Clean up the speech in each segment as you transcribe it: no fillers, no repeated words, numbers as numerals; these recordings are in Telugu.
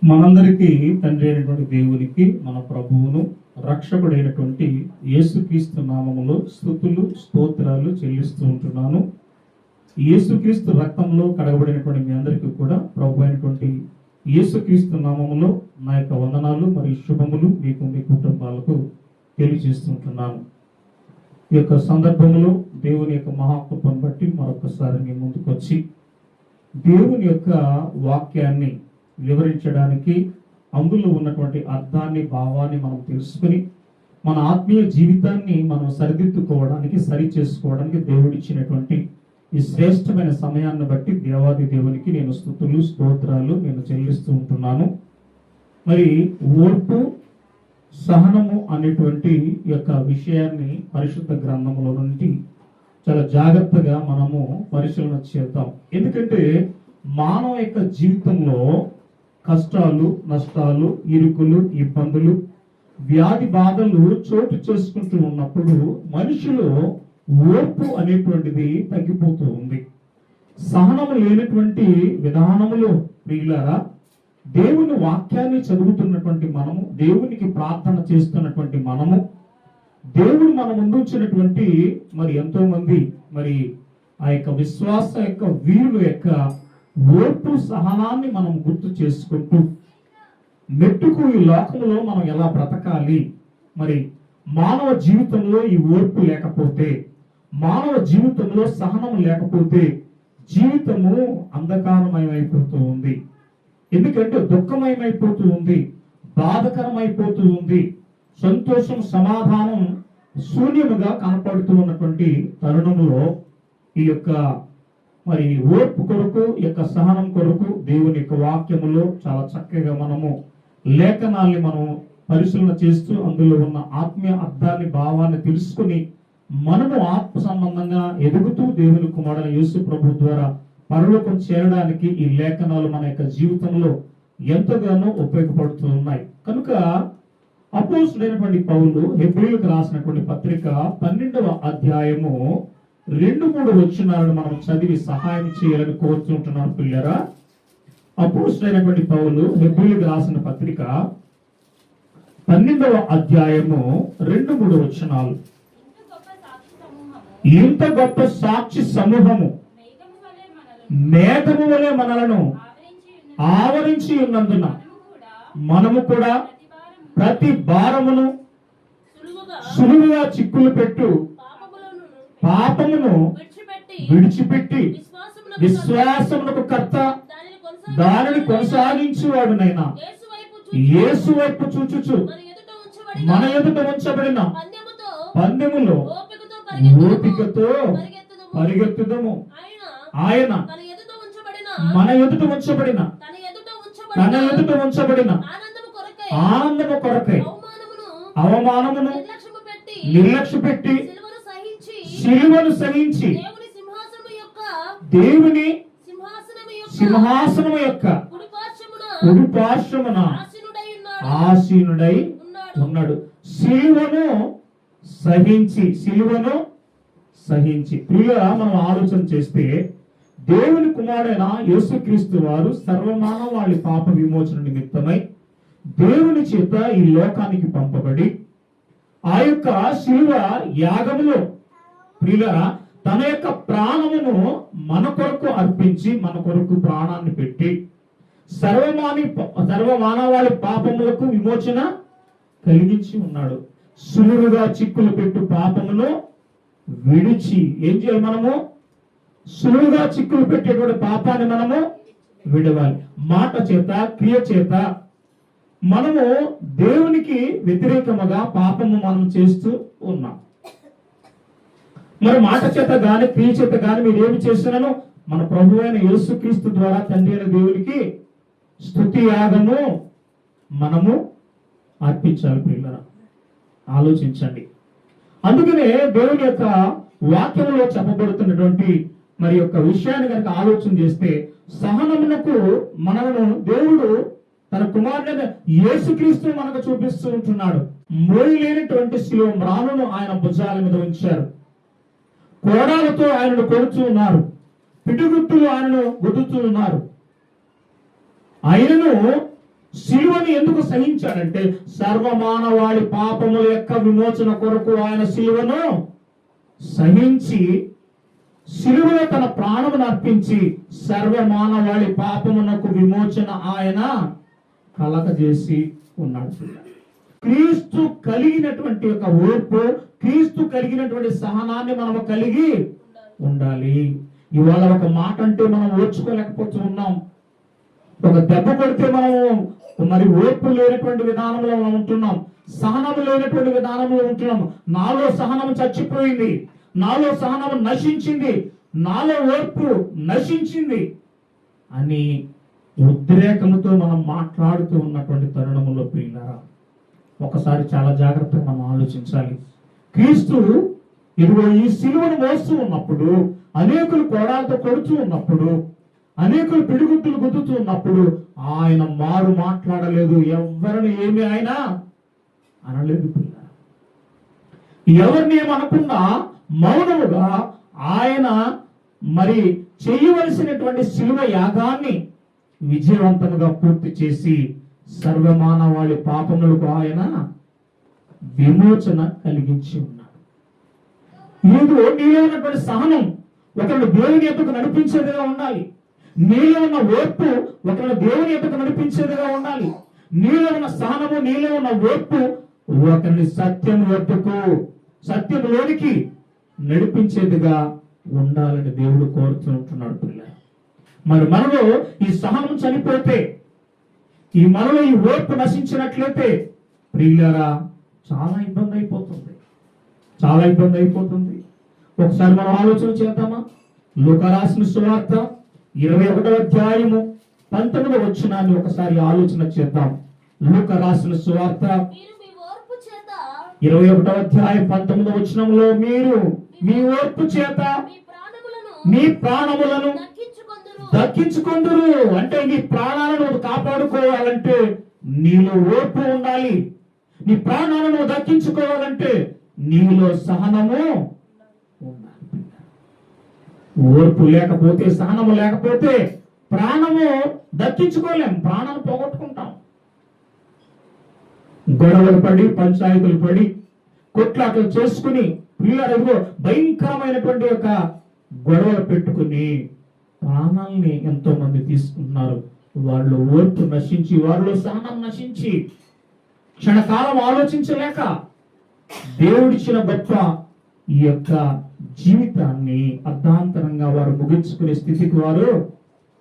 మనందరికీ తండ్రి అయినటువంటి దేవునికి, మన ప్రభువును రక్షకుడైనటువంటి యేసుక్రీస్తు నామములో స్తుతులు స్తోత్రాలు చెల్లిస్తూ ఉంటున్నాను. యేసుక్రీస్తు రక్తంలో కడగబడినటువంటి మీ అందరికీ కూడా ప్రభు అయినటువంటి యేసుక్రీస్తు నామములో నా యొక్క వందనాలు మరియు శుభములు మీకు, మీ కుటుంబాలకు తెలియజేస్తుంటున్నాను. ఈ యొక్క సందర్భంలో దేవుని యొక్క మహాకృపను బట్టి మరొకసారి మీ ముందుకు వచ్చి దేవుని యొక్క వాక్యాన్ని వివరించడానికి, అందులో ఉన్నటువంటి అర్థాన్ని, భావాన్ని మనం తెలుసుకుని మన ఆత్మీయ జీవితాన్ని మనం సరిదిద్దుకోవడానికి, సరి చేసుకోవడానికి దేవుడిచ్చినటువంటి ఈ శ్రేష్టమైన సమయాన్ని బట్టి దేవాది దేవునికి నేను స్తుతులు స్తోత్రాలు నేను చెల్లిస్తూ ఉంటున్నాను. మరి ఓర్పు సహనము అనేటువంటి యొక్క విషయాన్ని పరిశుద్ధ గ్రంథములో నుండి చాలా జాగ్రత్తగా మనము పరిశీలన చేద్దాం. ఎందుకంటే మానవ యొక్క జీవితంలో కష్టాలు, నష్టాలు, ఇరుకులు, ఇబ్బందులు, వ్యాధి బాధలు చోటు చేసుకుంటూ ఉన్నప్పుడు మనిషిలో ఓర్పు అనేటువంటిది తగ్గిపోతూ ఉంది. సహనము లేనటువంటి విధానములో ప్రియులారా, దేవుని వాక్యాన్ని చదువుతున్నటువంటి మనము, దేవునికి ప్రార్థన చేస్తున్నటువంటి మనము, దేవుడు మన ముందు ఉంచినటువంటి మరి ఎంతో మంది మరి ఆ యొక్క విశ్వాస యొక్క వీరుల యొక్క ఓర్పు సహనాన్ని మనం గుర్తు చేసుకుంటూ మెట్టుకు ఈ లోకంలో మనం ఎలా బ్రతకాలి, మరి మానవ జీవితంలో ఈ ఓర్పు లేకపోతే, మానవ జీవితంలో సహనం లేకపోతే జీవితము అంధకారమయమైపోతూ ఉంది. ఎందుకంటే దుఃఖమయమైపోతూ ఉంది, బాధకరమైపోతూ ఉంది, సంతోషం సమాధానం శూన్యముగా కనపడుతూ ఉన్నటువంటి తరుణంలో ఈ యొక్క మరి ఓర్పు కొరకు, యొక్క సహనం కొరకు దేవుని యొక్క వాక్యములో చాలా చక్కగా మనము లేఖనాల్ని మనం పరిశీలన చేస్తూ అందులో ఉన్న ఆత్మీయ అర్థాన్ని, భావాన్ని తెలుసుకుని మనము ఆత్మ సంబంధంగా ఎదుగుతూ దేవుని కుమారుడైన యేసు ప్రభు ద్వారా పరలోకం చేరడానికి ఈ లేఖనాలు మన యొక్క జీవితంలో ఎంతగానో ఉపయోగపడుతూ ఉన్నాయి. కనుక అపోస్తుడైనటువంటి పౌలు హెబ్రీయులకు రాసినటువంటి పత్రిక 12వ అధ్యాయము 2-3 వచనాలను మనం చదివి సహాయం చేయాలని కోరుతుంటున్నాను పిల్లరా. అపోస్తుడైనటువంటి పౌలు హెబ్రీయులకు రాసిన పత్రిక 12వ అధ్యాయము 2-3 వచనాలు. ఇంత గొప్ప సాక్షి సమూహము మేఘము వలె మనలను ఆవరించి ఉన్నందున మనము కూడా ప్రతి భారమును సులువుగా చిక్కులు పెట్టు పాపమును విడిచిపెట్టి విశ్వాసమునకు కర్త దానిని కొనసాగించువాడునైనా యేసు వైపు చూచుచు మన ఎదుట ఉంచబడిన పందెములో ఓపికతో పరిగెత్తుదము. ఆయన మన ఎదుట ఉంచబడిన తన ఎదుట ఉంచబడిన ఆనందము కొరకై అవమానమును నిర్లక్ష్య పెట్టి శిలువను సహించి దేవుని సింహాసనము యొక్క కుడి పార్శ్వమున ఆసీనుడై ఉన్నాడు. సిలువను సహించి ప్రియుల మనం ఆలోచన చేస్తే దేవుని కుమారుడైన యేసుక్రీస్తు వారు సర్వమానవాళి పాప విమోచన నిమిత్తమై దేవుని చేత ఈ లోకానికి పంపబడి ఆ యొక్క శిలువ యాగములో ప్రియుల తన యొక్క ప్రాణమును మన కొరకు అర్పించి, మన కొరకు ప్రాణాన్ని పెట్టి సర్వమానవాళి పాపములకు విమోచన కలిగించి ఉన్నాడు. సులువుగా చిక్కులు పెట్టు పాపమును విడిచి ఏం చేయాలి? మనము సులువుగా చిక్కులు పెట్టేటువంటి పాపాన్ని మనము విడవాలి. మాట చేత, క్రియ చేత మనము దేవునికి వ్యతిరేకముగా పాపము మనం చేస్తూ ఉన్నాం. మరి మాట చేత గాని, క్రియ చేత గాని మీరు ఏమి చేస్తున్నాను? మన ప్రభు అయిన యేసుక్రీస్తు ద్వారా తండ్రి అయిన దేవునికి స్తుతి యాగము మనము అర్పించాలి. పిల్లరా ఆలోచించండి. అందుకనే దేవుని యొక్క వాక్యంలో చెప్పబడుతున్నటువంటి మరి యొక్క విషయాన్ని కనుక ఆలోచన చేస్తే, సహనమునకు మనను దేవుడు తన కుమారుడైన యేసుక్రీస్తు మనకు చూపిస్తూ ఉంటున్నాడు. మోయలేనటువంటి శిలువ మ్రానును ఆయన భుజాల మీద ఉంచారు. కోడాలతో ఆయనను కొడుతూ ఉన్నారు, పిడిగుట్టులు ఆయనను గుద్దుతూ ఉన్నారు. ఆయనను సిలువని ఎందుకు సహించాడంటే సర్వమానవాళి పాపముల యొక్క విమోచన కొరకు ఆయన సిలువను సహించి సిలువలో తన ప్రాణమును అర్పించి సర్వమానవాళి పాపమునకు విమోచన ఆయన కలగజేసి ఉన్నాడు. క్రీస్తు కలిగినటువంటి ఒక ఓర్పు, క్రీస్తు కలిగినటువంటి సహనాన్ని మనము కలిగి ఉండాలి. ఇవాళ ఒక మాట అంటే మనం ఓర్చుకోలేకపోతూ ఉన్నాం. ఒక దెబ్బ కొడితే మనము మరి ఓర్పు లేనటువంటి విధానంలో మనం ఉంటున్నాం, సహనము లేనటువంటి విధానంలో ఉంటున్నాం. నాలో సహనం చచ్చిపోయింది, నాలో సహనం నశించింది, నాలో ఓర్పు నశించింది అని ఉద్రేకముతో మనం మాట్లాడుతూ ఉన్నటువంటి తరుణంలో పోయినారా, ఒకసారి చాలా జాగ్రత్తగా మనం ఆలోచించాలి. క్రీస్తు ఇదిగో ఈ సిలువను మోస్తూ ఉన్నప్పుడు, అనేకులు కోడాలతో కొడుతూ ఉన్నప్పుడు, అనేకులు పిడిగుద్దులు గుద్దుతూ ఉన్నప్పుడు ఆయన మారు మాట్లాడలేదు. ఎవరిని ఏమి ఆయన అనలేదు. ఎవరిని ఏమనకుండా మౌనముగా ఆయన మరి చేయవలసినటువంటి సిలువ యాగాన్ని విజయవంతంగా పూర్తి చేసి సర్వమానవాళి పాపములకు ఆయన విమోచన కలిగించి ఉన్నాడు. ఏదో నీలో ఉన్నటువంటి సహనం ఒకరిని దేవుని ఎద్దకు నడిపించేదిగా ఉండాలి. నీలో ఉన్న ఓర్పు ఒకరిని దేవుని ఎద్దకు నడిపించేదిగా ఉండాలి. నీలో ఉన్న సహనము, నీలో ఉన్న ఓర్పు ఒకరిని సత్యం వద్దకు, సత్యంలోనికి నడిపించేదిగా ఉండాలని దేవుడు కోరుతూ ఉంటున్నాడు. పిల్లలు, మరి మనలో ఈ సహనం చనిపోతే, ఈ మనలో ఈ ఓర్పు నశించినట్లయితే ప్రియులారా చాలా ఇబ్బంది అయిపోతుంది, చాలా ఇబ్బంది అయిపోతుంది. ఒకసారి మనం ఆలోచన చేద్దామా? లూకా రాసిన సువార్త 21వ అధ్యాయము 19వ వచనాన్ని ఒకసారి ఆలోచన చేద్దాం. లూకా రాసిన సువార్త 21వ అధ్యాయం 19వ వచనంలో మీరు మీ ఓర్పు చేత మీ ప్రాణములను దక్కించుకొందురు. అంటే నీ ప్రాణాలను కాపాడుకోవాలంటే నీలో ఓర్పు ఉండాలి. నీ ప్రాణాలను దక్కించుకోవాలంటే నీలో సహనము ఉండాలి. ఓర్పు లేకపోతే, సహనము లేకపోతే ప్రాణము దక్కించుకోలేం, ప్రాణాన్ని పోగొట్టుకుంటాం. గొడవలు పడి, పంచాయతీలు పడి, కొట్లాటలు చేసుకుని పిల్లలు భయంకరమైనటువంటి ఒక గొడవలు పెట్టుకుని ప్రాణాలని ఎంతో మంది తీసుకుంటున్నారు. వాళ్ళు ఓర్పు నశించి, వారిలో సహనం నశించి, క్షణకాలం ఆలోచించలేక దేవుడిచ్చిన గొప్ప ఈ యొక్క జీవితాన్ని అర్ధాంతరంగా వారు ముగించుకునే స్థితికి వారు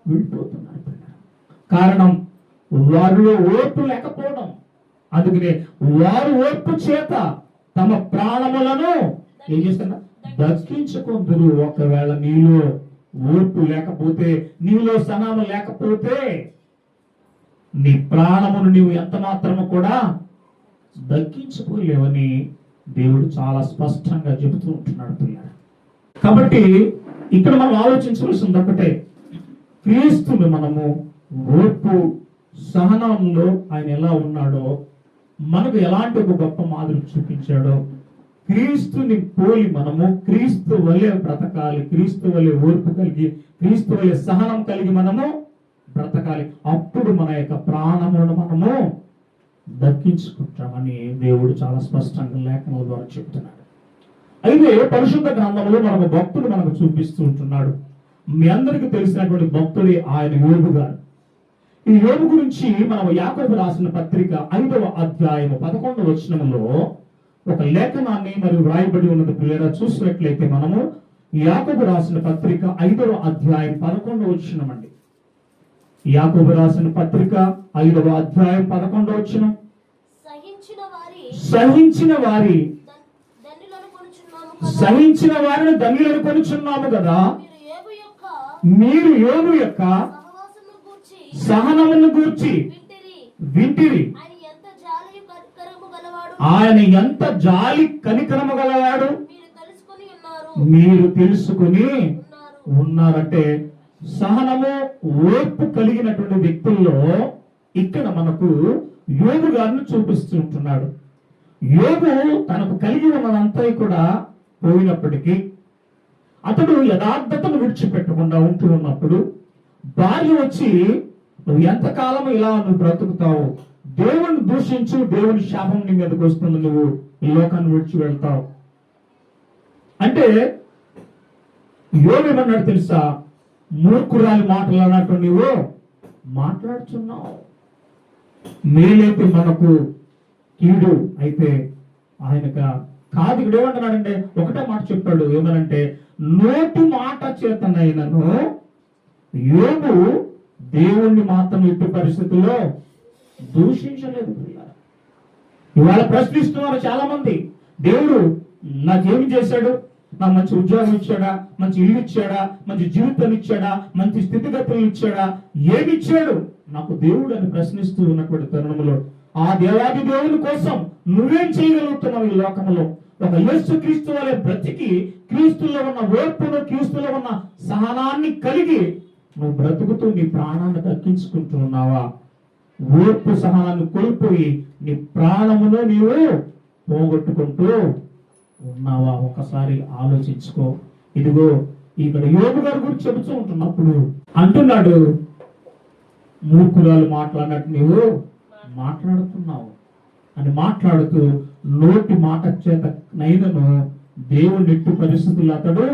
వెళ్ళిపోతున్నారు. కారణం వారిలో ఓర్పు లేకపోవడం. అందుకనే వారు ఓర్పు చేత తమ ప్రాణములను ఏం చేస్తున్నారు? దక్కించుకుందరు. ఒకవేళ నీలో ఓర్పు లేకపోతే, నీలో సహనం లేకపోతే నీ ప్రాణమును నీవు ఎంత మాత్రము కూడా దక్కించుకోలేవని దేవుడు చాలా స్పష్టంగా చెబుతూ ఉంటున్నాడు పిల్లలు. కాబట్టి ఇక్కడ మనం ఆలోచించవలసింది ఒకటే, క్రీస్తుని మనము ఓర్పు సహనంలో ఆయన ఎలా ఉన్నాడో, మనకు ఎలాంటి ఒక గొప్ప మాదిరి చూపించాడో, క్రీస్తుని పోలి మనము క్రీస్తు వలె బ్రతకాలి. క్రీస్తు వలె ఓర్పు కలిగి, క్రీస్తు వలె సహనం కలిగి మనము బ్రతకాలి. అప్పుడు మన యొక్క ప్రాణములను మనము దక్కించుకుంటామని దేవుడు చాలా స్పష్టంగా లేఖనాల ద్వారా చెప్తున్నాడు. అయితే పరిశుద్ధ గ్రంథంలో మనకు భక్తుడు మనకు చూపిస్తూ ఉంటున్నాడు. మీ అందరికీ తెలిసినటువంటి భక్తుడే ఆయన యోబు గారు. ఈ యోబు గురించి మనం యాకోబు రాసిన పత్రిక 5వ అధ్యాయం 11వ వచనంలో ఒక లేఖనాన్ని మరియు వ్రాయబడి ఉన్నది. పిల్లరా చూసినట్లయితే మనము యాకోబు రాసిన పత్రిక 5వ అధ్యాయం 11వ వచనం అండి. యాకోబు రాసిన పత్రిక 5వ అధ్యాయం 11వ వచనం, సహించిన వారిని ధన్యులను కొనుచున్నాము కదా, మీరు యోబు యొక్క సహనమును గూర్చి వింటిరి. ఆయన ఎంత జాలి కనికరము గలవాడు మీరు తెలుసుకుని ఉన్నారంటే, సహనము ఓర్పు కలిగినటువంటి వ్యక్తుల్లో ఇక్కడ మనకు యోబు గారిని చూపిస్తూ ఉంటున్నాడు. యోబు తనకు కలిగి ఉన్నదంతా కూడా పోయినప్పటికీ అతడు యథార్థతను విడిచిపెట్టకుండా ఉంటూ ఉన్నప్పుడు భార్య వచ్చి నువ్వు ఎంతకాలం ఇలా నువ్వు బ్రతుకుతావు? దేవుని దూషించు, దేవుని శాపం నీ మీదకి వస్తుంది, నువ్వు ఈ లోకాన్ని విడిచి వెళ్తావు అంటే యోబు ఏమన్నాడు తెలుసా? మూర్ఖురాలి మాటలు అన్నట్టు నువ్వు మాట్లాడుతున్నావు. మేలైతే మనకు, కీడు అయితే ఆయనక కాదు. ఇక్కడ ఏమంటున్నాడంటే ఒకటే మాట చెప్పాడు, ఏమనంటే నోటి మాట చేతనైనను యోబు దేవుణ్ణి మాత్రం ఎట్టి పరిస్థితుల్లో దూషించలేదు. ఇవాళ ప్రశ్నిస్తున్నారు చాలా మంది, దేవుడు నాకేమి చేశాడు? నాకు మంచి ఉద్యోగం ఇచ్చాడా, మంచి ఇల్లు ఇచ్చాడా, మంచి జీవితం ఇచ్చాడా, మంచి స్థితిగతులు ఇచ్చాడా, ఏమి ఇచ్చాడు నాకు దేవుడు అని ప్రశ్నిస్తూ ఉన్నటువంటి తరుణంలో ఆ దేవాది దేవుని కోసం నువ్వేం చేయగలుగుతున్నావు? ఈ లోకంలో ఒక యేసు క్రీస్తు వలె బ్రతికి క్రీస్తులో ఉన్న ఓర్పును, క్రీస్తులో ఉన్న సహనాన్ని కలిగి నువ్వు బ్రతుకుతూ నీ ప్రాణాన్ని దక్కించుకుంటూ ఉన్నావా? ఓర్పు సహనాన్ని కోల్పోయి నీ ప్రాణమును నీవు పోగొట్టుకుంటూ ఉన్నావా? ఒకసారి ఆలోచించుకో. ఇదిగో ఇక్కడ యోబు గారి గురించి చెబుతూ ఉంటున్నప్పుడు అంటున్నాడు, మూర్ఖురాలు మాట్లాడినట్టు నీవు మాట్లాడుతున్నావు అని మాట్లాడుతూ నోటి మాట చేత నైనను దేవుని ఎట్టి పరిస్థితుల్లో అతడు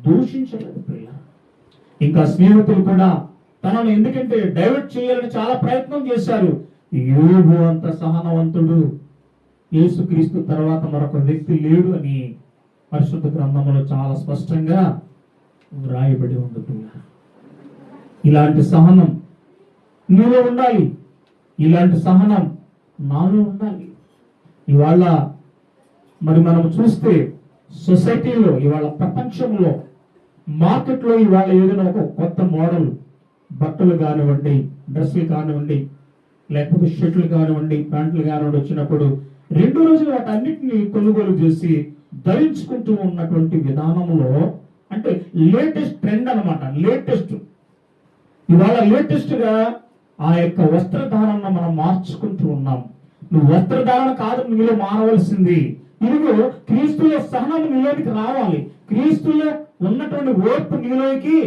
దూషించలేదు. ప్రియ ఇంకా స్నేహితులు కూడా తనను ఎందుకంటే డైవర్ట్ చేయాలని చాలా ప్రయత్నం చేశారు. యోబు అంత సహనవంతుడు యేసుక్రీస్తు తర్వాత మరొక వ్యక్తి లేడు అని పరిశుద్ధ గ్రంథంలో చాలా స్పష్టంగా వ్రాయబడి ఉంటుంది. ఇలాంటి సహనం నీలో ఉండాలి, ఇలాంటి సహనం నాలో ఉండాలి. ఇవాళ మరి మనం చూస్తే సొసైటీలో, ఇవాళ ప్రపంచంలో, మార్కెట్లో ఇవాళ ఏదైనా ఒక కొత్త మోడల్ బట్టలు కానివ్వండి, డ్రెస్సులు కానివ్వండి, లేకపోతే షర్ట్లు కానివ్వండి, ప్యాంట్లు కానివ్వండి వచ్చినప్పుడు 2 రోజులు వాటన్నిటిని కొనుగోలు చేసి ధరించుకుంటూ ఉన్నటువంటి విధానంలో అంటే లేటెస్ట్ ట్రెండ్ అనమాట. లేటెస్ట్ ఇవాళ లేటెస్ట్ గా ఆ యొక్క వస్త్రధారణ మనం మార్చుకుంటూ ఉన్నాం. నువ్వు వస్త్రధారణ కాదు నీలో మారవలసింది. ఇదిగో క్రీస్తులో సహనం నీలోనికి రావాలి, క్రీస్తులో ఉన్నటువంటి ఓర్పు నీలోకి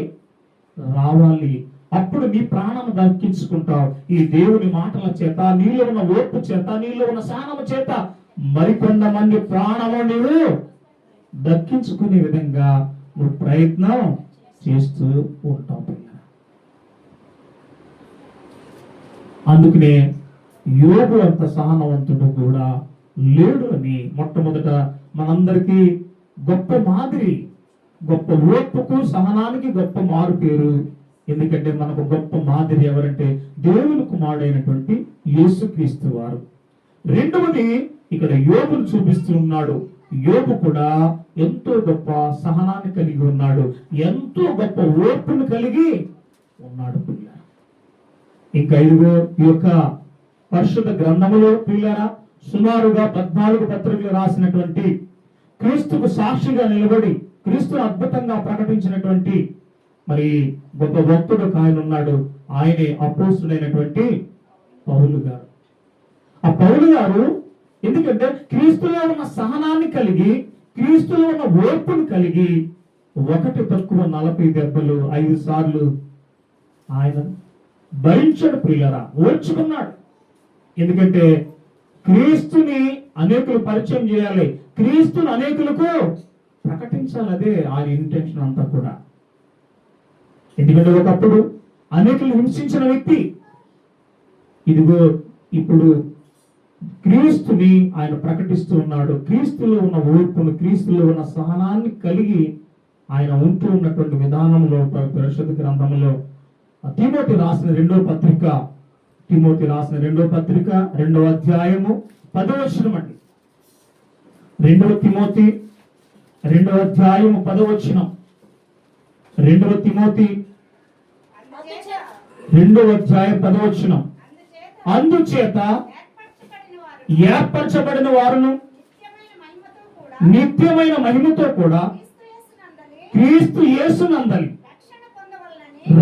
రావాలి. అప్పుడు నీ ప్రాణం దక్కించుకుంటావు. ఈ దేవుని మాటల చేత, నీలో ఉన్న ఓర్పు చేత, నీలో ఉన్న సహనము చేత మరికొంతమంది ప్రాణము నీవు దక్కించుకునే విధంగా నువ్వు ప్రయత్నం చేస్తూ ఉంటావు. అందుకనే యోబు అంత సహనవంతుడు కూడా లేడు అని మొట్టమొదట మనందరికీ గొప్ప మాదిరి, గొప్ప ఓర్పుకు సహనానికి గొప్ప మారు పేరు. ఎందుకంటే మనకు గొప్ప మాదిరి ఎవరంటే దేవుని కుమారుడైనటువంటి యేసుక్రీస్తు వారు. రెండవది ఇక్కడ యోబును చూపిస్తూ ఉన్నాడు. యోబు కూడా ఎంతో గొప్ప సహనాన్ని కలిగి ఉన్నాడు, ఎంతో గొప్ప ఓర్పును కలిగి ఉన్నాడు. ఇంకా ఇదిగో ఈ యొక్క పరిశుద్ధ గ్రంథములో ప్రియులారా సుమారుగా 14 పత్రికలు రాసినటువంటి, క్రీస్తుకు సాక్షిగా నిలబడి క్రీస్తును అద్భుతంగా ప్రకటించినటువంటి మరి గొప్ప భక్తుడు ఆయన ఉన్నాడు. ఆయనే అపోస్తుడైనటువంటి పౌలు గారు. ఆ పౌలు గారు ఎందుకంటే క్రీస్తులో ఉన్న సహనాన్ని కలిగి, క్రీస్తులో ఉన్న ఓర్పును కలిగి 1 తక్కువ 40 దెబ్బలు 5 సార్లు ఆయన భరించాడు. ప్రియులారా ఓర్చుకున్నాడు. ఎందుకంటే క్రీస్తుని అనేకులు పరిచయం చేయాలి, క్రీస్తుని అనేకులకు ప్రకటించాలి. అదే ఆయన ఇంటెన్షన్ అంతా కూడా. ఎందుకంటే ఒకప్పుడు అనేకులు హింసించిన వ్యక్తి, ఇదిగో ఇప్పుడు క్రీస్తుని ఆయన ప్రకటిస్తూ ఉన్నాడు. క్రీస్తులో ఉన్న ఓర్పును, క్రీస్తులో ఉన్న సహనాన్ని కలిగి ఆయన ఉంటూ ఉన్నటువంటి విధానంలో పరిశుద్ధ గ్రంథంలో తిమోతి రాసిన 2వ పత్రిక, తిమోతి రాసిన 2వ పత్రిక 2వ అధ్యాయము 10వ వచనం అండి. 2వ తిమోతి 2వ అధ్యాయము 10వ వచనం. 2వ తిమోతి 2వ అధ్యాయం 10వ వచనం. అందుచేత ఏర్పరచబడిన వారును నిత్యమైన మహిమతో కూడా క్రీస్తు యేసునందలి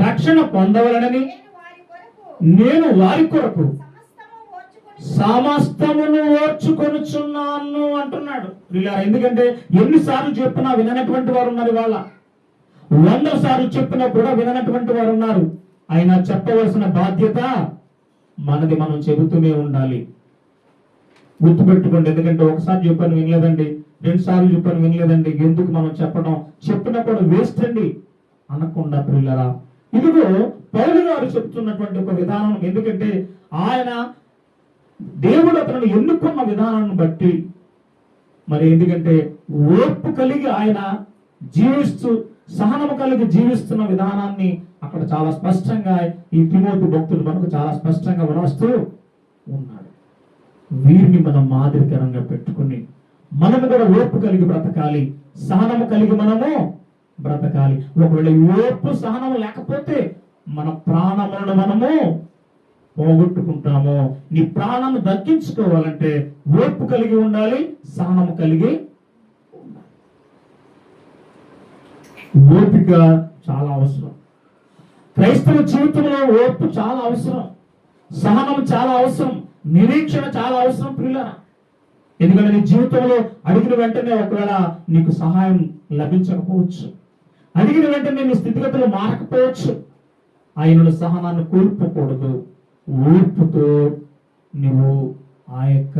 రక్షణ పొందవలనని నేను వారి కొరకు సమస్తమును ఓర్చుకొనుచున్నాను అంటున్నాడు. ఎందుకంటే ఎన్నిసార్లు చెప్పినా విననటువంటి వారు ఉన్నారు. వాళ్ళ 100 సార్లు చెప్పినా కూడా విననటువంటి వారు ఉన్నారు. ఆయన చెప్పవలసిన బాధ్యత మనది, మనం చెబుతూనే ఉండాలి. గుర్తుపెట్టుకోండి. ఎందుకంటే ఒకసారి చెప్పాను వినలేదండి, 2 సార్లు చెప్పాను వినలేదండి, ఎందుకు మనం చెప్పినా కూడా వేస్ట్ అండి అనకుండా పిల్లరా, ఇదిగో పౌలు గారు చెప్తున్నటువంటి ఒక విధానం. ఎందుకంటే ఆయన దేవుడు అతను ఎన్నుకున్న విధానాన్ని బట్టి, మరి ఎందుకంటే ఓర్పు కలిగి ఆయన జీవిస్తూ సహనము కలిగి జీవిస్తున్న విధానాన్ని అక్కడ చాలా స్పష్టంగా ఈ తిమోతి భక్తుడు మనకు చాలా స్పష్టంగా వివరిస్తూ ఉన్నాడు. వీరిని మనం మాదిరికరంగా పెట్టుకుని మనము కూడా ఓర్పు కలిగి బ్రతకాలి, సహనము కలిగి మనము బ్రతకాలి. ఒకవేళ ఓర్పు సహనము లేకపోతే మన ప్రాణములను మనము పోగొట్టుకుంటాము. నీ ప్రాణము దక్కించుకోవాలంటే ఓర్పు కలిగి ఉండాలి, సహనము కలిగి ఉండాలి. ఓపిక చాలా అవసరం. క్రైస్తవ జీవితంలో ఓర్పు చాలా అవసరం, సహనం చాలా అవసరం, నిరీక్షణ చాలా అవసరం ప్రియులారా. ఎందుకంటే నీ జీవితంలో అడిగిన వెంటనే ఒకవేళ నీకు సహాయం లభించకపోవచ్చు, అడిగిన వెంటనే నీ స్థితిగతులు మారకపోవచ్చు. ఆయనను సహనాన్ని కోల్పోకూడదు. ఓర్పుతో నువ్వు ఆ యొక్క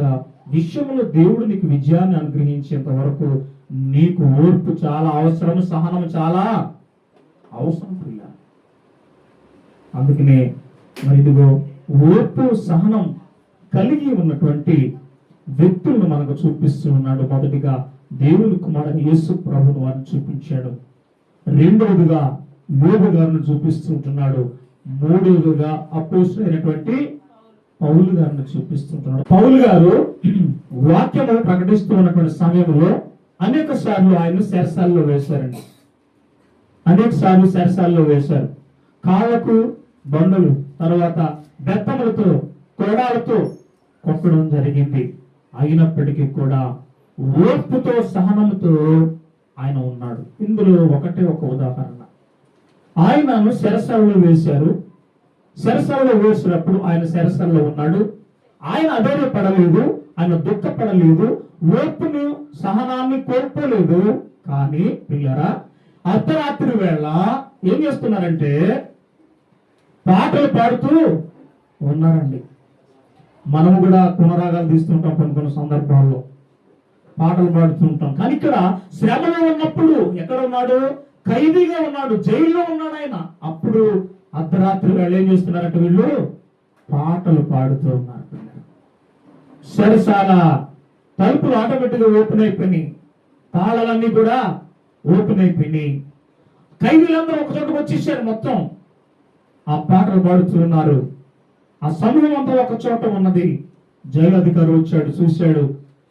విషయంలో దేవుడు నీకు విజయాన్ని అనుగ్రహించేంత వరకు నీకు ఓర్పు చాలా అవసరం, సహనం చాలా అవసరం ప్రియులారా. అందుకనే మరి ఇదిగో ఓర్పు సహనం కలిగి ఉన్నటువంటి వ్యక్తులను మనకు చూపిస్తూ ఉన్నాడు. మొదటిగా దేవుని కుమారుడు యేసు ప్రభువును వారిని చూపించాడు. రెండవదిగా యోబు గారిని చూపిస్తూ ఉంటున్నాడు. మూడవదిగా అపోస్తలుడైనటువంటి పౌలు గారిని చూపిస్తుంటున్నాడు. పౌలు గారు వాక్యము ప్రకటిస్తూ ఉన్నటువంటి సమయంలో అనేక సార్లు ఆయన చెరసాలలో వేశారండి. అనేక సార్లు చెరసాలలో వేశారు. కాళ్ళకు బండలు, తర్వాత బెత్తములతో కొరడాలతో కొట్టడం జరిగింది. అయినప్పటికీ కూడా ఓర్పుతో సహనంతో ఆయన ఉన్నాడు. ఇందులో ఒకటే ఒక ఉదాహరణ. ఆయనను చెరసాలలో వేశారు. చెరసాలలో వేసినప్పుడు ఆయన చెరసాలలో ఉన్నాడు. ఆయన అధైర్యపడలేదు, ఆయన దుఃఖపడలేదు, ఓర్పుని సహనాన్ని కోల్పోలేదు. కానీ పిల్లరా, అర్ధరాత్రి వేళ ఏం చేస్తున్నారంటే పాటలు పాడుతూ ఉన్నారండి. మనము కూడా పునరాగాలు తీస్తుంటాం, కొన్ని సందర్భాల్లో పాటలు పాడుతూ ఉంటాం. కానీ ఇక్కడ శ్రమలో ఉన్నప్పుడు ఎక్కడ ఉన్నాడు? ఖైదీగా ఉన్నాడు, జైల్లో ఉన్నాడు ఆయన. అప్పుడు అర్ధరాత్రి వేళ ఏం చేస్తున్నారంటే వీళ్ళు పాటలు పాడుతూ ఉన్నారు. సరసాల తలుపులు ఆటోమేటిక్గా ఓపెన్ అయిపోయినాయి, తాళాలన్నీ కూడా ఓపెన్ అయిపోయినాయి. ఖైదీలందరూ ఒక చోటకు వచ్చేసారు. మొత్తం ఆ పాటలు పాడుతున్నారు. ఆ సమూహం అంతా ఒక చోట ఉన్నది. జైలు అధికారి వచ్చాడు, చూశాడు,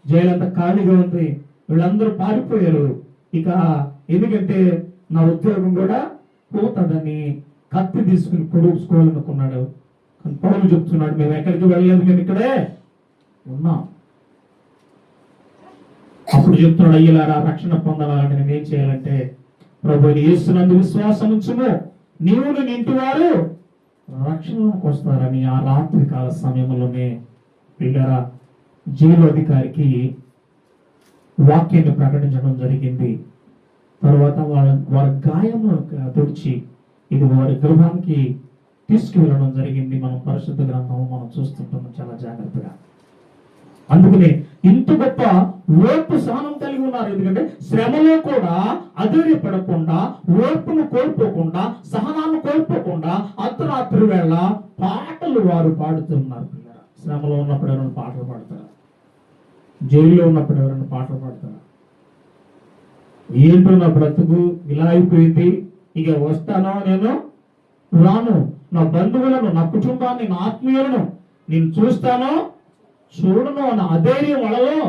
జైలు అంతా ఖాళీగా ఉంది, వీళ్ళందరూ పారిపోయారు. ఇక ఎందుకంటే నా ఉద్యోగం కూడా పోతుందని కత్తి తీసుకుని పొడుచుకోవాలనుకున్నాడు. కానీ పౌలు చెప్తున్నాడు, మేము ఎక్కడికి వెళ్ళలేదు, మేము ఇక్కడే ఉన్నాం. అప్పుడు చెప్తున్నాడు, అయ్యలారా, రక్షణ పొందాలంటే నేను ఏం చేయాలంటే ప్రభువుని యేసునందు విశ్వాసం ఉంచుము, నీవును నీ ఇంటి వారు రక్షణలోకి వస్తారని ఆ రాత్రి కాల సమయంలోనే పిల్లరా జైలు అధికారికి వాక్యాన్ని ప్రకటించడం జరిగింది. తర్వాత వారి గాయము తుడిచి ఇది వారి గృహానికి తీసుకువెళ్ళడం జరిగింది. మనం పరిశుద్ధ గ్రంథం మనం చూస్తుంటాం చాలా జాగ్రత్తగా. అందుకనే ఇంత గొప్ప ఓర్పు సహనం కలిగి ఉన్నారు. ఎందుకంటే శ్రమలో కూడా అధైర్యపడకుండా, ఓర్పును కోల్పోకుండా, సహనాన్ని కోల్పోకుండా అర్ధరాత్రి వేళ పాటలు వారు పాడుతున్నారు. శ్రమలో ఉన్నప్పుడు ఎవరైనా పాటలు పాడతారా? జైల్లో ఉన్నప్పుడు ఎవరైనా పాటలు పాడతారా? ఏంటో నా బ్రతుకు ఇలా అయిపోయింది, ఇక వస్తానో నేను రాను, నా బంధువులను, నా కుటుంబాన్ని, నా ఆత్మీయులను నేను చూస్తానో చూడను అన్న అధైర్యం వాళ్ళలో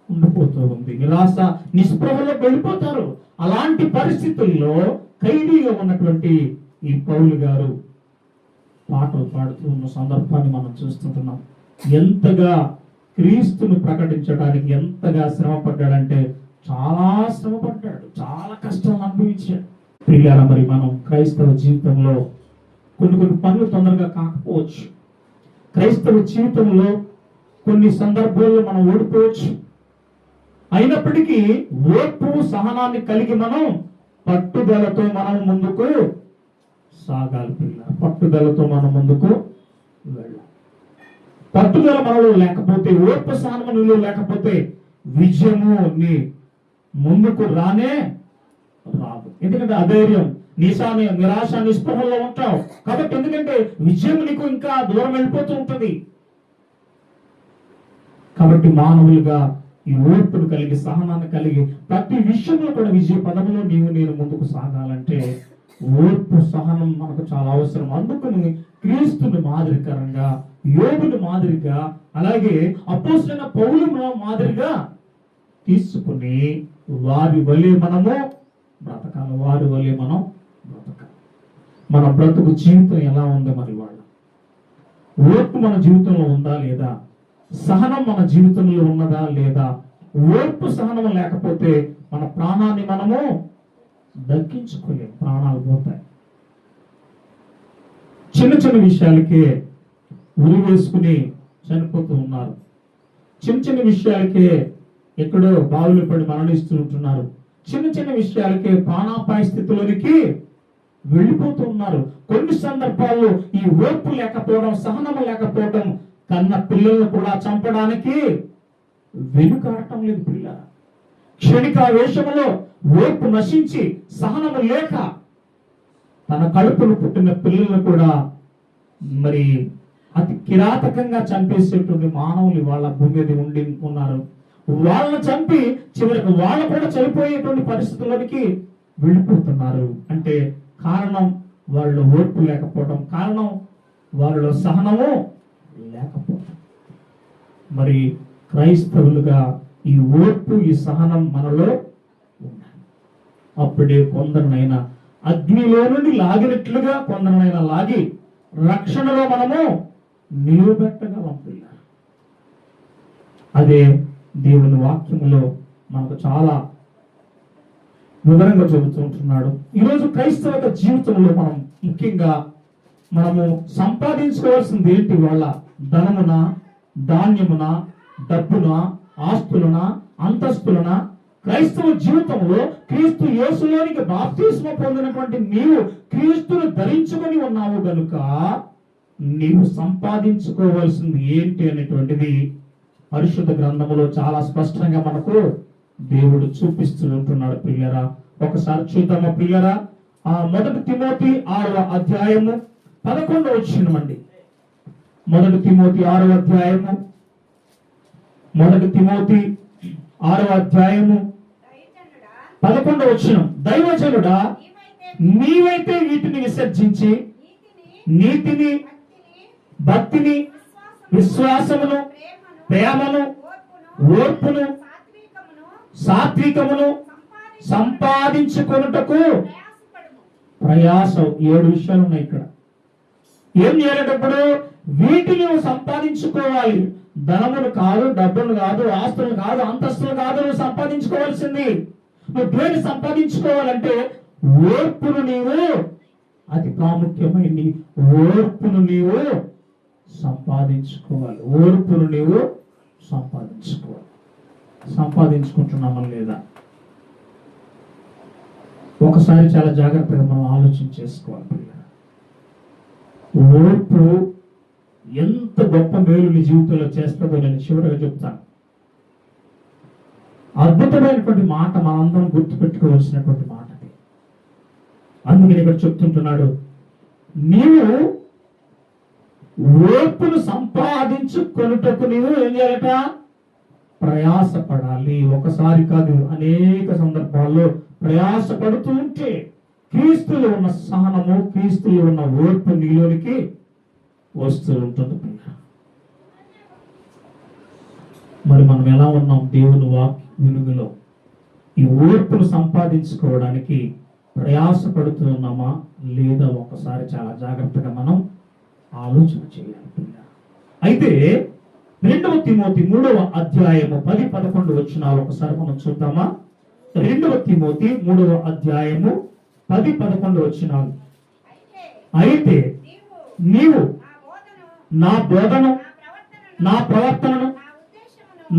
ఉండిపోతూ ఉంది. నిరాశ, నిస్పృహలో వెళ్ళిపోతారు. అలాంటి పరిస్థితుల్లో ఖైదీగా ఉన్నటువంటి ఈ పౌలు గారు పాటలు పాడుతూ ఉన్న సందర్భాన్ని మనం చూస్తుంటున్నాం. ఎంతగా క్రీస్తును ప్రకటించడానికి ఎంతగా శ్రమ పడ్డాడంటే చాలా శ్రమ పడ్డాడు, చాలా కష్టం అనుభవించాడు. ప్రియులారా, మరి మనం క్రైస్తవ జీవితంలో కొన్ని పనులు తొందరగా కాకపోవచ్చు. క్రైస్తవ జీవితంలో కొన్ని సందర్భాల్లో మనం ఓడిపోవచ్చు. అయినప్పటికీ ఓర్పు సహనాన్ని కలిగి మనం పట్టుదలతో మనం ముందుకు సాగాలి పిల్ల. పట్టుదలతో మనం ముందుకు వెళ్ళాలి. పట్టుదల మనలో లేకపోతే, ఓర్పు సహనం మనలో లేకపోతే విజయము నీ ముందుకు రానే రాదు. ఎందుకంటే అధైర్యం, నిరాశ, నిస్పృహల్లో ఉంటావు కాబట్టి. ఎందుకంటే విజయం నీకు ఇంకా దూరం వెళ్ళిపోతూ ఉంటుంది. కాబట్టి మానవులుగా ఈ ఓర్పును కలిగి, సహనాన్ని కలిగి ప్రతి విషయంలో కూడా విజయ పదములో నేను ముందుకు సాగాలంటే ఓర్పు సహనం మనకు చాలా అవసరం. అందుకని క్రీస్తుని మాదిరికరంగా, యోబుని మాదిరిగా, అలాగే అపోస్తలుడైన పౌలును మాదిరిగా తీసుకుని వారి వలె మనము బ్రతకాలి. వారి వలె మనం బ్రతకాలి. మన బ్రతుకు జీవితం ఎలా ఉంది మరి వాళ్ళ? ఓర్పు మన జీవితంలో ఉందా లేదా? సహనం మన జీవితంలో ఉన్నదా లేదా? ఓర్పు సహనం లేకపోతే మన ప్రాణాన్ని మనము దక్కించుకోలేం. ప్రాణాలు పోతాయి. చిన్న చిన్న విషయాలకే ఉరి వేసుకుని చనిపోతూ ఉన్నారు. చిన్న చిన్న విషయాలకే ఎక్కడో బావులు పడి మరణిస్తూ ఉంటున్నారు. చిన్న చిన్న విషయాలకే ప్రాణాపాయ స్థితిలోనికి వెళ్ళిపోతూ ఉన్నారు. కొన్ని సందర్భాల్లో ఈ ఓర్పు లేకపోవడం, సహనం లేకపోవడం కన్న పిల్లలను కూడా చంపడానికి వెనుకాడటం లేదు. పిల్ల క్షణికావేశములో ఓర్పు నశించి సహనము లేక తన కడుపును పుట్టిన పిల్లలను కూడా మరి అతి కిరాతకంగా చంపేసేటువంటి మానవులు వాళ్ళ భూమి మీద ఉన్నారు. వాళ్ళని చంపి చివరికి వాళ్ళు కూడా చనిపోయేటువంటి పరిస్థితుల్లోనికి వెళ్ళిపోతున్నారు. అంటే కారణం వాళ్ళు ఓర్పు లేకపోవడం, కారణం వాళ్ళలో సహనము లేకపోవడం. మరి క్రైస్తవులుగా ఈ ఓర్పు, ఈ సహనం మనలో ఉండాలి. అప్పుడే కొందరినైనా అగ్నిలో నుండి లాగినట్లుగా కొందరినైనా లాగి రక్షణలో మనము నిలబెట్టగలం. పిల్లలు, అదే దేవుని వాక్యములో మనకు చాలా వివరంగా చెబుతూ ఉంటున్నాడు. ఈరోజు క్రైస్తవ జీవితంలో మనం ముఖ్యంగా మనము సంపాదించుకోవాల్సింది ఏంటి? వాళ్ళ ధనమున, ధాన్యమున, డబ్బున, ఆస్తులన, అంతస్తులన? క్రైస్తవ జీవితంలో క్రీస్తు యేసులోనికి బాప్తిస్మ పొందినటువంటి నీవు క్రీస్తును ధరించుకొని ఉన్నావు గనుక నీవు సంపాదించుకోవాల్సింది ఏంటి అనేటువంటిది పరిశుద్ధ గ్రంథములో చాలా స్పష్టంగా మనకు దేవుడు చూపిస్తూ ఉంటున్నాడు. ప్రియులరా, ఒకసారి చూద్దామా ప్రియులరా? మొదటి తిమోతి 6వ అధ్యాయము 11వ వచనమండి. మొదటి తిమోతి 6వ అధ్యాయము, మొదటి తిమోతి 6వ అధ్యాయము 11వ వచనం. దైవజనుడా, నీవైతే వీటిని విసర్జించి నీతిని, భక్తిని, విశ్వాసమును, ప్రేమను, ఓర్పును, సాత్వికమును సంపాదించుకొనుటకు ప్రయాసం. 7 విషయాలు ఉన్నాయి ఇక్కడ. ఏం చేయాలటప్పుడు వీటిని నువ్వు సంపాదించుకోవాలి. ధనమును కాదు, డబ్బును కాదు, ఆస్తులు కాదు, అంతస్తులు కాదు. నువ్వు సంపాదించుకోవాల్సింది, నువ్వు దేన్ని సంపాదించుకోవాలంటే ఓర్పును. నీవు అతి ప్రాముఖ్యమైనది ఓర్పును నీవు సంపాదించుకోవాలి. ఓర్పును నీవు సంపాదించుకోవాలి. సంపాదించుకుంటున్నామా లేదా? ఒకసారి చాలా జాగ్రత్తగా మనం ఆలోచన చేసుకోవాలి. ఓర్పు ఎంత గొప్ప మేలు నీ జీవితంలో చేస్తుందో నేను చివరిగా చెప్తాను. అద్భుతమైనటువంటి మాట, మనందరం గుర్తుపెట్టుకోవాల్సినటువంటి మాట. అందుకని ఇక్కడ చెప్తుంటున్నాడు, నీవు ఓర్పును సంపాదించుకొనుటకు నీవు ఏం చేయాలట? ప్రయాసపడాలి. ఒకసారి కాదు, అనేక సందర్భాల్లో ప్రయాసపడుతూ ఉంటే క్రీస్తులో ఉన్న సహనము, క్రీస్తులో ఉన్న ఓర్పు నీలోనికి వస్తూ ఉంటుంది. మరి మనం ఎలా ఉన్నాం దేవుని వెలుగులో? ఈ ఓర్పును సంపాదించుకోవడానికి ప్రయాసపడుతూ ఉన్నామా లేదా? ఒకసారి చాలా జాగ్రత్తగా మనం ఆలోచన చేయాలి. అయితే 2వ తిమోతి 3వ అధ్యాయము 10-11 వచనాలు ఒకసారి మనం చూద్దామా? 2వ తిమోతి 3వ అధ్యాయము 10-11 వచనాలు. అయితే నీవు నా బోధను, నా ప్రవర్తనను,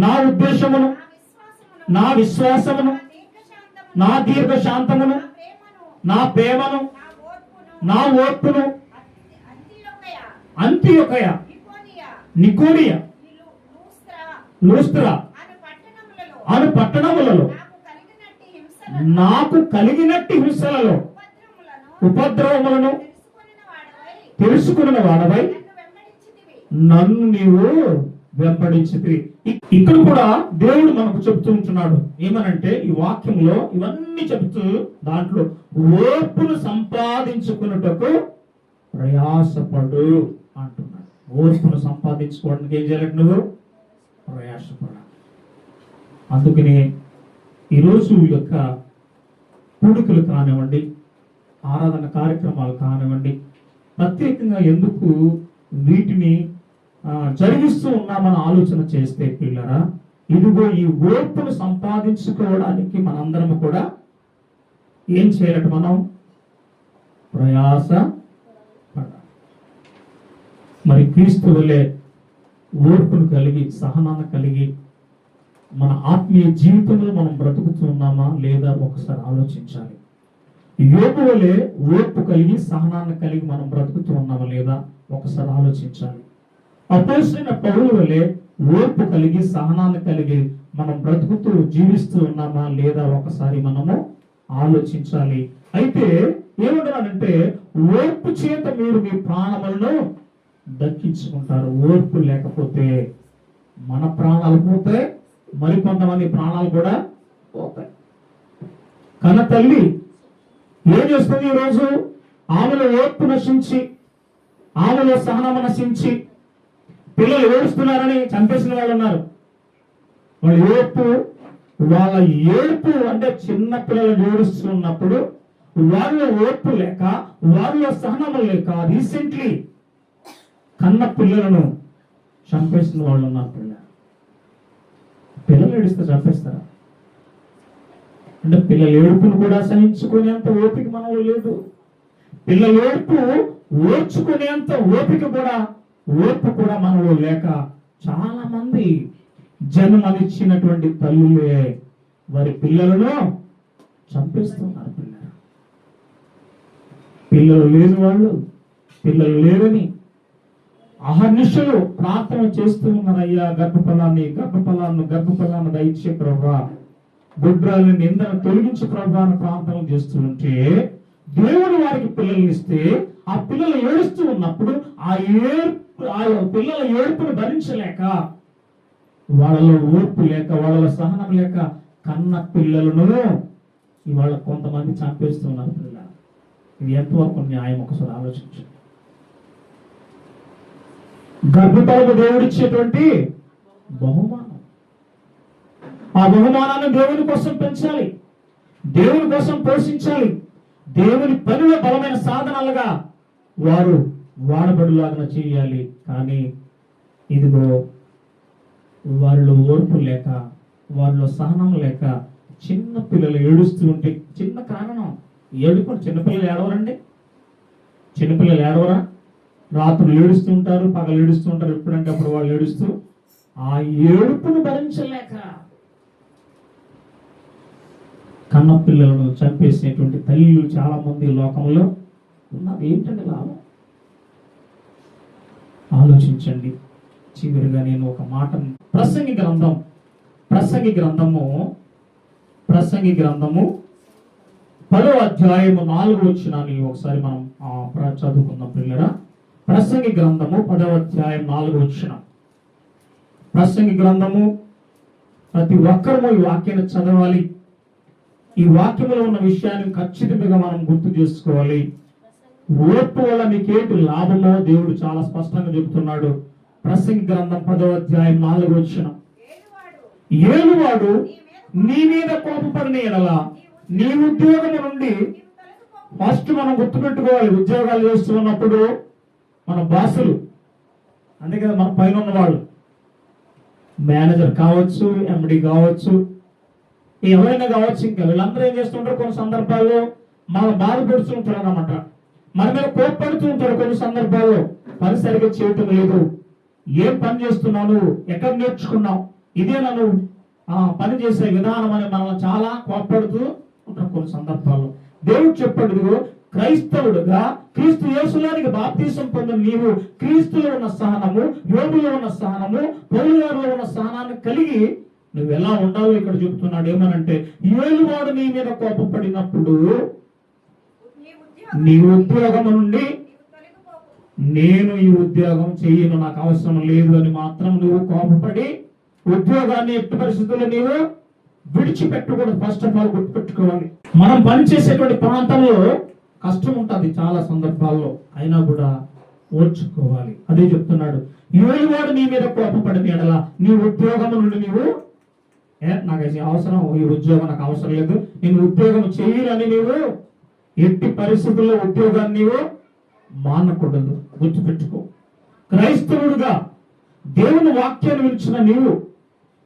నా ఉద్దేశమును, నా విశ్వాసమును, నా దీర్ఘశాంతమును, నా ప్రేమను, నా ఓర్పును అంతియొకయ, అంతియొకయ, ఇకోనియ, నికోనియ, లూస్త్రా అను పట్టణములలో నాకు కలిగినట్టి హింసలలో ఉపద్రవములను తెలుసుకున్న వాడవై నన్ను నీవు వెంబడించితివి. ఇక్కడ కూడా దేవుడు మనకు చెప్తూ ఉంటున్నాడు ఏమనంటే, ఈ వాక్యంలో ఇవన్నీ చెప్తూ దాంట్లో ఓర్పును సంపాదించుకున్నటకు ప్రయాసపడు అంటున్నాడు. ఓర్పును సంపాదించుకోవడానికి ఏం చేయాలి? నువ్వు ప్రయాసపడాలి. అందుకనే ఈరోజు యొక్క కూడికలు కానివ్వండి, ఆరాధన కార్యక్రమాలు కానివ్వండి, ప్రత్యేకంగా ఎందుకు వీటిని జరిగిస్తూ ఉన్నామని ఆలోచన చేస్తే పిల్లరా, ఇదిగో ఈ ఓర్పును సంపాదించుకోవడానికి మనందరం కూడా ఏం చేయాలంటే మనం ప్రయాస పడాలి. మరి క్రీస్తు వలె ఓర్పును కలిగి, సహనాన్ని కలిగి మన ఆత్మీయ జీవితంలో మనం బ్రతుకుతూ ఉన్నామా లేదా ఒకసారి ఆలోచించాలి. యోబు వలె ఓర్పు కలిగి, సహనాన్ని కలిగి మనం బ్రతుకుతూ ఉన్నామా లేదా ఒకసారి ఆలోచించాలి. అపోస్తలుడైన పౌలు వలె ఓర్పు కలిగి, సహనాన్ని కలిగి మనం బ్రతుకుతూ జీవిస్తూ ఉన్నామా లేదా ఒకసారి మనము ఆలోచించాలి. అయితే ఏమంటున్నాడంటే, ఓర్పు చేత మీరు మీ ప్రాణములను దక్కించుకుంటారు. ఓర్పు లేకపోతే మన ప్రాణాలు పోతే, మరికొంతమంది ప్రాణాలు కూడా పోతాయి. కన్న తల్లి ఏం చేస్తుంది? ఈరోజు ఆమెలో ఓర్పు నశించి, ఆమెలో సహనం నశించి, పిల్లలు ఏడుస్తున్నారని చంపేసిన వాళ్ళు ఉన్నారు. వాళ్ళ ఏడుపు అంటే చిన్న పిల్లలు ఏడుస్తున్నప్పుడు వాళ్ళ ఓర్పు లేక, వాళ్ళ సహనము లేక రీసెంట్లీ కన్న పిల్లలను చంపేసిన వాళ్ళు ఉన్నారు. పిల్లలు ఏడిస్తే చంపేస్తారా? అంటే పిల్లల ఏడుపును కూడా సహించుకునేంత ఓపిక మనలో లేదు. పిల్లల ఏడుపు ఓర్చుకునేంత ఓర్పు కూడా మనలో లేక చాలా మంది జన్మనిచ్చినటువంటి తల్లులే వారి పిల్లలను చంపేస్తున్నారు. పిల్లలు లేని వాళ్ళు, పిల్లలు లేరని అహర్నిశలు ప్రార్థన చేస్తూ ఉన్నారు. అయ్యా, గర్భఫలాన్ని దయచే ప్రభా, గుడ్రాలని నిందను తొలగించి ప్రభా అని ప్రార్థన చేస్తూ ఉంటే, దేవుడు వారికి పిల్లల్ని ఇస్తే ఆ పిల్లలు ఏడుస్తూ ఉన్నప్పుడు ఆ పిల్లల ఏడుపును భరించలేక, వాళ్ళలో ఓర్పు లేక, వాళ్ళలో సహనం లేక కన్న పిల్లలను ఇవాళ కొంతమంది చంపేస్తూ ఉన్నారు. పిల్లలు, ఇది ఎంతవరకు న్యాయం? ఒకసారి ఆలోచించండి. గర్భఫలము దేవుడిచ్చేటువంటి బహుమానం. ఆ బహుమానాన్ని దేవుని కోసం పెంచాలి, దేవుని కోసం పోషించాలి, దేవుని పనిలో బలమైన సాధనాలుగా వారు వాడబడులాగా చేయాలి. కానీ ఇదిగో వారిలో ఓర్పు లేక, వారిలో సహనం లేక చిన్న పిల్లలు ఏడుస్తూ ఉంటే, చిన్న కారణం ఏడుపు. చిన్నపిల్లలు ఏడవరండి? చిన్నపిల్లలు ఏడవరా? రాత్రులు ఏడుస్తూ ఉంటారు, పగలు ఏడుస్తూ ఉంటారు. ఎప్పుడంటే అప్పుడు వాళ్ళు ఏడుస్తూ ఆ ఏడుపును భరించలేక కన్న పిల్లలను చంపేసేటువంటి తల్లులు చాలా మంది లోకంలో ఉన్నారు. ఏంటంటే లాభం? ఆలోచించండి. చివరిగా నేను ఒక మాట, ప్రసంగి గ్రంథము 10వ అధ్యాయము 4వ వచనాన్ని ఒకసారి మనం చదువుకుందాం పిల్లరా. ప్రసంగి గ్రంథము 10వ అధ్యాయం 4వ వచనం. ప్రసంగి గ్రంథము ప్రతి ఒక్కరూ ఈ వాక్యాన్ని చదవాలి. ఈ వాక్యంలో ఉన్న విషయాన్ని ఖచ్చితంగా మనం గుర్తు చేసుకోవాలి. ఓర్పు వల్ల మీకేంటి లాభమో దేవుడు చాలా స్పష్టంగా చెబుతున్నాడు. ప్రసంగి గ్రంథం 10వ అధ్యాయం 4వ వచనం. ఏలువాడు నీ మీద కోపపడిన ఎడల నీ ఉద్యోగము నుండి, ఫస్ట్ మనం గుర్తుపెట్టుకోవాలి, ఉద్యోగాలు చేస్తున్నప్పుడు మన బాసులు, అంతే కదా, మన పైన ఉన్న వాళ్ళు, మేనేజర్ కావచ్చు, ఎండి కావచ్చు, ఎవరైనా కావచ్చు, ఇంకా వీళ్ళందరూ ఏం చేస్తుంటారు? కొన్ని సందర్భాల్లో మన బాధపడుతూ ఉంటారు అన్నమాట. మన మీద కోప్పడుతూ ఉంటారు. కొన్ని సందర్భాల్లో పని సరిగ్గా చేయటం లేదు, ఏం పని చేస్తున్నావు, ఎక్కడ నేర్చుకున్నావు, ఇదే నన్ను పని చేసే విధానం అని మనల్ని చాలా కోప్పడుతూ ఉంటారు కొన్ని సందర్భాల్లో. దేవుడు చెప్పాడు, ఇదిగో క్రైస్తవుడుగా క్రీస్తు యేసులోనికి బాప్తీసం పొందిన నీవు క్రీస్తులో ఉన్న సహనము, యోబులో ఉన్న సహనము, పౌలు గారిలో ఉన్న సహనాన్ని కలిగి నువ్వు ఎలా ఉండాలో ఇక్కడ చెబుతున్నాడు. ఏమనంటే ఏలువాడు నీ మీద కోపపడినప్పుడు నీ ఉద్యోగం నుండి నేను ఈ ఉద్యోగం చెయ్యను, నాకు అవసరం లేదు అని మాత్రం నువ్వు కోపపడి ఉద్యోగాన్ని ఎట్టి పరిస్థితుల్లో నీవు విడిచిపెట్టకూడదు. ఫస్ట్ ఆఫ్ ఆల్ గుర్తుపెట్టుకోవాలి. మనం పనిచేసేటువంటి ప్రాంతంలో కష్టం ఉంటుంది చాలా సందర్భాల్లో, అయినా కూడా ఓర్చుకోవాలి. అదే చెప్తున్నాడు, ఏలువాడు నీ మీద కోపపడిన ఎడల నీ ఉద్యోగం నుండి నీవు నాకు అవసరం, ఈ ఉద్యోగం నాకు అవసరం లేదు, నేను ఉద్యోగం చేయనని నీవు ఎట్టి పరిస్థితుల్లో ఉద్యోగాన్ని నీవు మానకూడదు. గుర్తుపెట్టుకో. క్రైస్తవుడుగా దేవుని వాక్యాన్ని వినిచిన నీవు,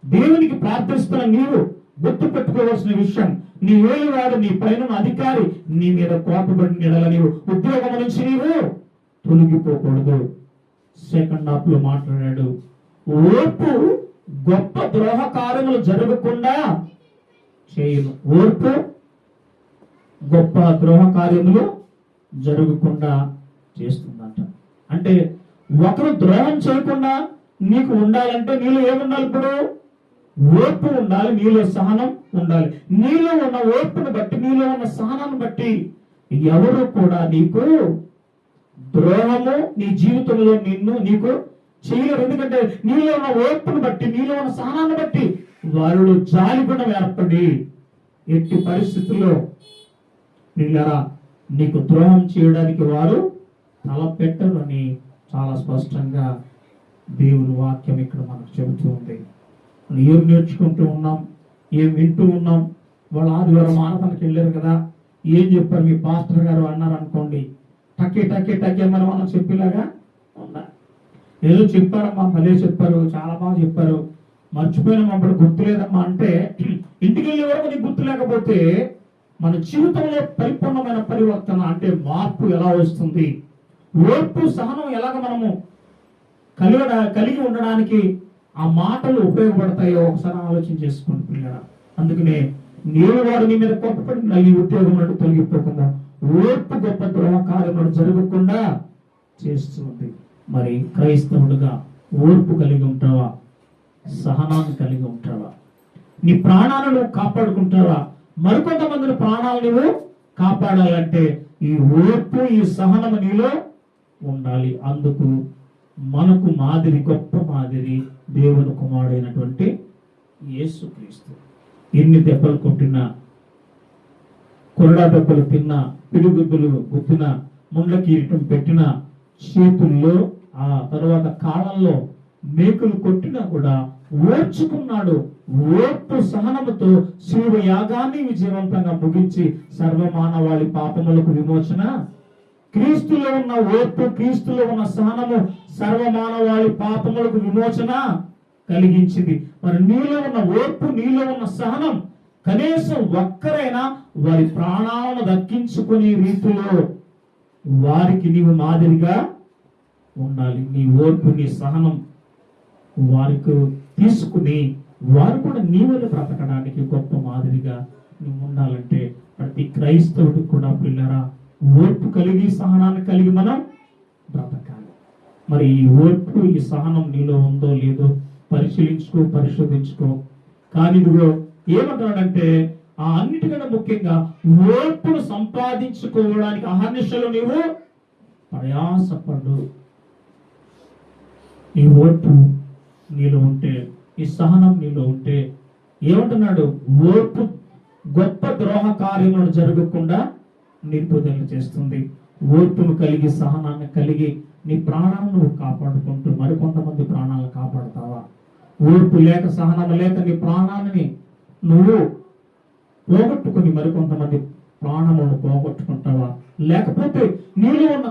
దేవునికి ప్రార్థిస్తున్న నీవు గుర్తుపెట్టుకోవాల్సిన విషయం, నీ ఏలువాడు, నీ పైన అధికారి నీ మీద కోపపడిన ఎడల నీవు ఉద్యోగం నుంచి నీవు తొలగిపోకూడదు. సెకండ్ హాఫ్ లో మాట్లాడాడు, ఓర్పు గొప్ప ద్రోహ కార్యములు జరగకుండా చేయును. ఓర్పు గొప్ప ద్రోహ కార్యములు జరగకుండా చేస్తుందంట. అంటే ఒకరు ద్రోహం చేయకుండా నీకు ఉండాలంటే నీలో ఏముండాలి? ఇప్పుడు ఓర్పు ఉండాలి, నీలో సహనం ఉండాలి. నీలో ఉన్న ఓర్పును బట్టి, నీలో ఉన్న సహనాన్ని బట్టి ఎవరు కూడా నీకు ద్రోహము నీ జీవితంలో నీకు చేయలేరు. ఎందుకంటే నీలో ఉన్న ఓర్పును బట్టి, నీలో ఉన్న సహనాన్ని బట్టి వారిలో జాలిగుణం ఏర్పడి ఎట్టి పరిస్థితుల్లో నీకు ద్రోహం చేయడానికి వారు తలపెట్టరు అని చాలా స్పష్టంగా దేవుని వాక్యం ఇక్కడ మనకు చెబుతూ ఉంది. ఏం నేర్చుకుంటూ ఉన్నాం, ఏం వింటూ ఉన్నాం. వాళ్ళు ఆదివారం ఆరాధనకి వెళ్ళారు కదా, ఏం చెప్పారు మీ పాస్టర్ గారు అన్నారు అనుకోండి, టకే టకే టకే మనం చెప్పేలాగా ఉందా? ఏదో చెప్పారమ్మా, భలే చెప్పారు, చాలా బాగా చెప్పారు, మర్చిపోయినాం అప్పుడు గుర్తులేదమ్మా అంటే ఇంటికి వెళ్ళే వరకు నీకు గుర్తు లేకపోతే మన జీవితంలో పరిపూర్ణమైన పరివర్తన అంటే మార్పు ఎలా వస్తుంది? ఓర్పు సహనం ఎలాగ మనము కలిగి ఉండడానికి ఆ మాటలు ఉపయోగపడతాయో ఒకసారి ఆలోచన చేసుకోండి పిల్లరా. అందుకనే నేను వాడు నీ మీద కోపపడి నీ ఉద్యోగం నుండి తొలగిపోకుండా ఓర్పు గొప్ప ద్రోహ కార్యములు జరగకుండా చేస్తుంది. మరి క్రైస్తవుడుగా ఓర్పు కలిగి ఉంటావా? సహనాన్ని కలిగి ఉంటావా? నీ ప్రాణాలను నువ్వు కాపాడుకుంటావా? మరికొంతమంది ప్రాణాలు నువ్వు కాపాడాలంటే ఈ ఓర్పు, ఈ సహనము నీలో ఉండాలి. అందుకు మనకు మాదిరి, గొప్ప మాదిరి దేవుని కుమారుడైనటువంటి యేసుక్రీస్తు. ఎన్ని దెబ్బలు కొట్టినా, కొరడా దెబ్బలు తిన్నా, పిడుగుద్దులు గుద్దిన, ముండ్ల కిరీటం పెట్టిన, చేతుల్లో ఆ తర్వాత కాళ్ళల్లో మేకులు కొట్టినా కూడా ఓర్చుకున్నాడు. ఓర్పు సహనముతో శిలువ యాగాన్ని విజయవంతంగా ముగించి సర్వమానవాళి పాపములకు విమోచన. క్రీస్తులో ఉన్న ఓర్పు, క్రీస్తులో ఉన్న సహనము సర్వమానవాళి పాపములకు విమోచన కలిగించింది. మరి నీలో ఉన్న ఓర్పు, నీలో ఉన్న సహనం కనీసం ఒక్కరైనా వారి ప్రాణాలను దక్కించుకునే రీతిలో వారికి నీవు మాదిరిగా ఉండాలి. నీ ఓర్పు, నీ సహనం వారికి తీసుకుని వారు కూడా నీవని బ్రతకడానికి గొప్ప మాదిరిగా నువ్వు ఉండాలంటే ప్రతి క్రైస్తవుడికి కూడా పిల్లరా ఓర్పు కలిగి, సహనాన్ని కలిగి మనం బ్రతకాలి. మరి ఈ ఓర్పు, ఈ సహనం నీలో ఉందో లేదో పరిశీలించుకో, పరిశోధించుకో. కానీ ఇదిగో ఏమంటున్నాడంటే ఆ అన్నిటికన్నా ముఖ్యంగా ఓర్పును సంపాదించుకోవడానికి అహర్నిశలు నీవు ప్రయాసపడు. ఈ ఓర్పు నీలో ఉంటే, ఈ సహనం నీలో ఉంటే ఏమంటున్నాడు? ఓర్పు గొప్ప ద్రోహ కార్యములను జరగకుండా నిలుపుదల చేస్తుంది. ఓర్పును కలిగి, సహనాన్ని కలిగి నీ ప్రాణాలను నువ్వు కాపాడుకుంటూ మరికొంతమంది ప్రాణాలను కాపాడుతావా? ఓర్పు లేక, సహనం లేక నీ ప్రాణాన్ని నువ్వు పోగొట్టుకుని మరికొంతమంది ప్రాణములను పోగొట్టుకుంటావా? లేకపోతే నీలో ఉన్న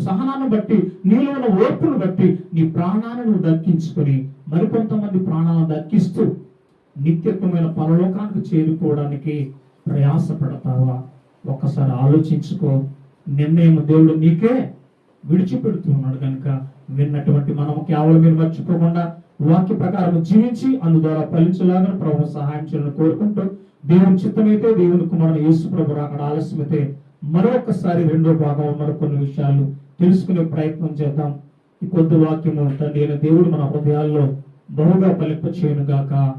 సహనాన్ని బట్టి, నీలో ఉన్న ఓర్పును బట్టి నీ ప్రాణాన్ని నువ్వు దక్కించుకొని మరికొంతమంది ప్రాణాలను దక్కిస్తూ నిత్యత్వమైన పరలోకానికి చేరుకోవడానికి ప్రయాసపడతావా? ఒక్కసారి ఆలోచించుకో. నిర్ణయం దేవుడు నీకే విడిచిపెడుతున్నాడు కనుక విన్నటువంటి మనము కేవలం మీరు మర్చిపోకుండా వాక్య ప్రకారం జీవించి అందు ద్వారా ఫలించలాగా ప్రభు సహాయం చేయాలని కోరుకుంటూ, దేవుని చిత్తమైతే దేవుని కుమారుడు యేసు ప్రభు అక్కడ ఆలస్యమైతే మరొకసారి రెండో భాగం మరికొన్ని విషయాలు తెలుసుకునే ప్రయత్నం చేద్దాం. ఈ కొద్ది వాక్యము తండ్రి అయిన దేవుడు మన హృదయాల్లో బహుగా ఫలింపచేయును గాక.